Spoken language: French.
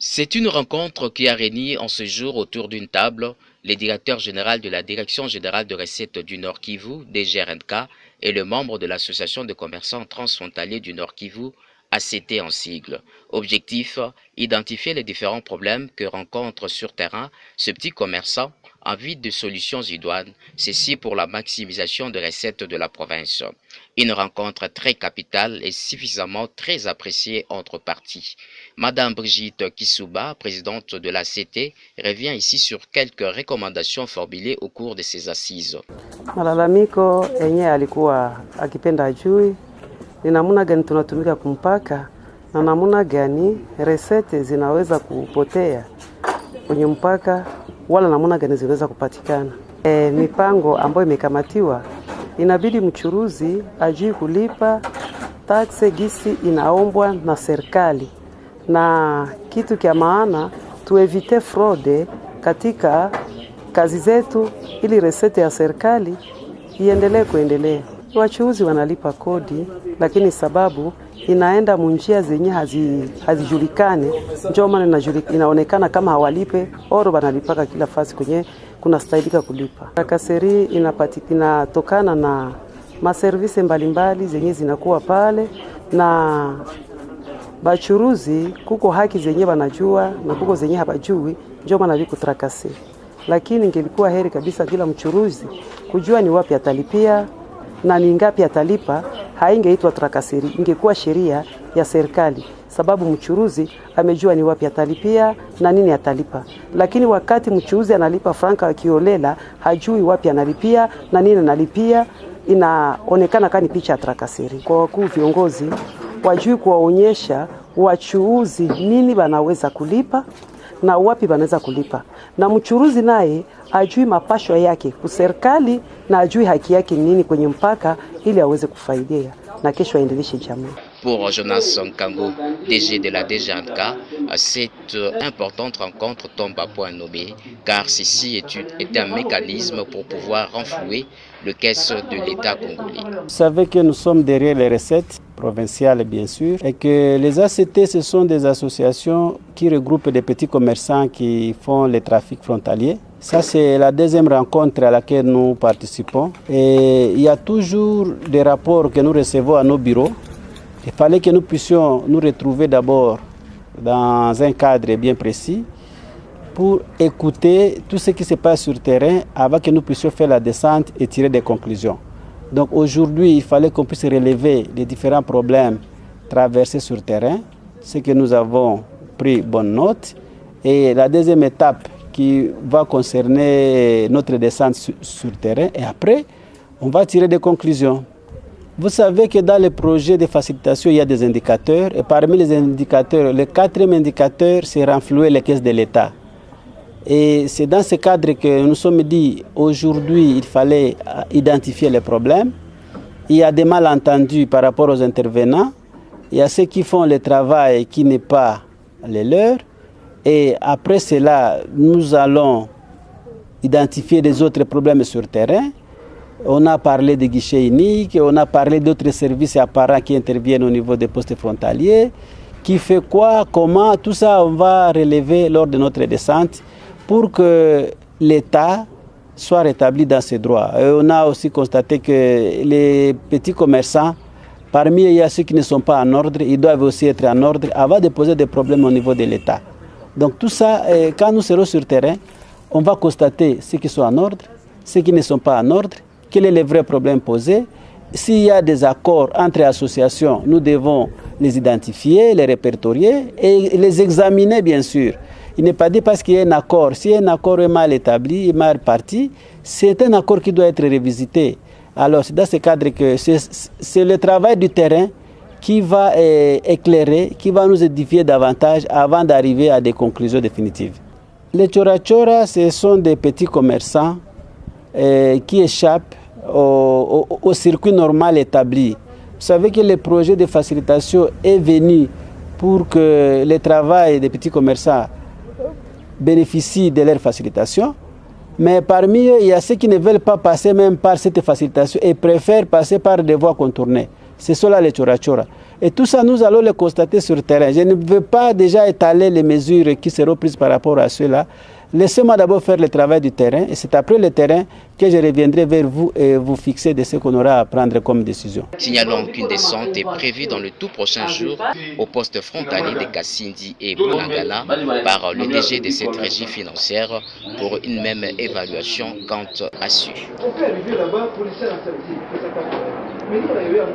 C'est une rencontre qui a réuni en ce jour autour d'une table le directeur général de la Direction générale de recettes du Nord Kivu, DGRNK, et le membre de l'Association de commerçants transfrontaliers du Nord Kivu, ACT en sigle. Objectif, identifier les différents problèmes que rencontre sur terrain ce petit commerçant en vue de solutions idoines, ceci pour la maximisation des recettes de la province. Une rencontre très capitale et suffisamment très appréciée entre parties. Madame Brigitte Kisuba, présidente de l'ACT, revient ici sur quelques recommandations formulées au cours de ces assises. Malalamiko enye alikuwa akipenda ajui ni namuna gani tunatumika kumpaka na namuna gani resete zinaweza kupotea kwenye mpaka wala namuna gani zinaweza kupatikana. Mipango ambayo imekamatiwa inabidi mchuruzi ajui kulipa taksi gisi inaombwa na serikali, na kitu kia maana tuevite fraude katika kazi zetu ili resete ya serikali iendelee kuendelea. Wachuuzi wanalipa kodi, lakini sababu inaenda munjia zenye hazijulikane, njoo maana inaonekana kama hawalipe oro banalipaka kila fasi kwenye kuna stahilika kulipa. Takaseri inatokana na maservisi mbalimbali zenye zinakuwa pale, na bachuruzi kuko haki zenye banajua na kuko zenye habajui, njoo maana biko trakasi. Lakini ingelikuwa heri kabisa kila mchuruzi kujua ni wapi atalipia na ni ngapi atalipa, haingeitwa trakaseri, ingekuwa sheria ya serikali, sababu mchuruzi amejua ni wapi atalipia na nini atalipa. Lakini wakati mchuruzi analipa franka kiolela, hajui wapi analipia na nini analipia, inaonekana kama picha ya trakaseri. Kwa wakuu viongozi wajui kuwaonyesha wachuuzi nini banaweza kulipa na wapi banaweza kulipa, na mchuruzi naye ajui mapasho yake kuserikali na ajui haki yake nini kwenye mpaka ili aweze kufaidia na kesho aendeleshe jamii. Pour Jonas Nkango, DG de la DGRNK, cette importante rencontre tombe à point nommé, car ceci est un mécanisme pour pouvoir renflouer le caisse de l'État congolais. Vous savez que nous sommes derrière les recettes provinciales, bien sûr, et que les ACT, ce sont des associations qui regroupent des petits commerçants qui font les trafics frontaliers. Ça, c'est la deuxième rencontre à laquelle nous participons. Et il y a toujours des rapports que nous recevons à nos bureaux. Il fallait que nous puissions nous retrouver d'abord dans un cadre bien précis pour écouter tout ce qui se passe sur le terrain avant que nous puissions faire la descente et tirer des conclusions. Donc aujourd'hui, il fallait qu'on puisse relever les différents problèmes traversés sur le terrain, ce que nous avons pris bonne note. Et la deuxième étape qui va concerner notre descente sur le terrain, et après, on va tirer des conclusions. Vous savez que dans les projets de facilitation, il y a des indicateurs, et parmi les indicateurs, le quatrième indicateur, c'est renflouer les caisses de l'État. Et c'est dans ce cadre que nous sommes dit, aujourd'hui, il fallait identifier les problèmes. Il y a des malentendus par rapport aux intervenants. Il y a ceux qui font le travail qui n'est pas le leur. Et après cela, nous allons identifier des autres problèmes sur le terrain. On a parlé des guichets uniques, on a parlé d'autres services apparents qui interviennent au niveau des postes frontaliers. Qui fait quoi, comment, tout ça on va relever lors de notre descente pour que l'État soit rétabli dans ses droits. Et on a aussi constaté que les petits commerçants, parmi eux, il y a ceux qui ne sont pas en ordre, ils doivent aussi être en ordre avant de poser des problèmes au niveau de l'État. Donc tout ça, quand nous serons sur le terrain, on va constater ceux qui sont en ordre, ceux qui ne sont pas en ordre, quel est le vrai problème posé. S'il y a des accords entre associations, nous devons les identifier, les répertorier et les examiner bien sûr. Il n'est pas dit parce qu'il y a un accord. Si un accord est mal établi, mal parti, c'est un accord qui doit être révisité. Alors c'est dans ce cadre que c'est le travail du terrain qui va éclairer, qui va nous édifier davantage avant d'arriver à des conclusions définitives. Les chora-chora, ce sont des petits commerçants qui échappent au circuit normal établi. Vous savez que le projet de facilitation est venu pour que le travail des petits commerçants bénéficie de leur facilitation, mais parmi eux, il y a ceux qui ne veulent pas passer même par cette facilitation et préfèrent passer par des voies contournées. C'est cela les chora-chora. Et tout ça, nous allons le constater sur le terrain. Je ne veux pas déjà étaler les mesures qui seront prises par rapport à cela. Laissez-moi d'abord faire le travail du terrain et c'est après le terrain que je reviendrai vers vous et vous fixer de ce qu'on aura à prendre comme décision. Signalons qu'une descente est prévue dans le tout prochain jour au poste frontalier de Kassindi et Boulangala par le DG de cette régie financière pour une même évaluation quant à ce. On peut arriver là-bas pour laisser la service, mais il faut arriver à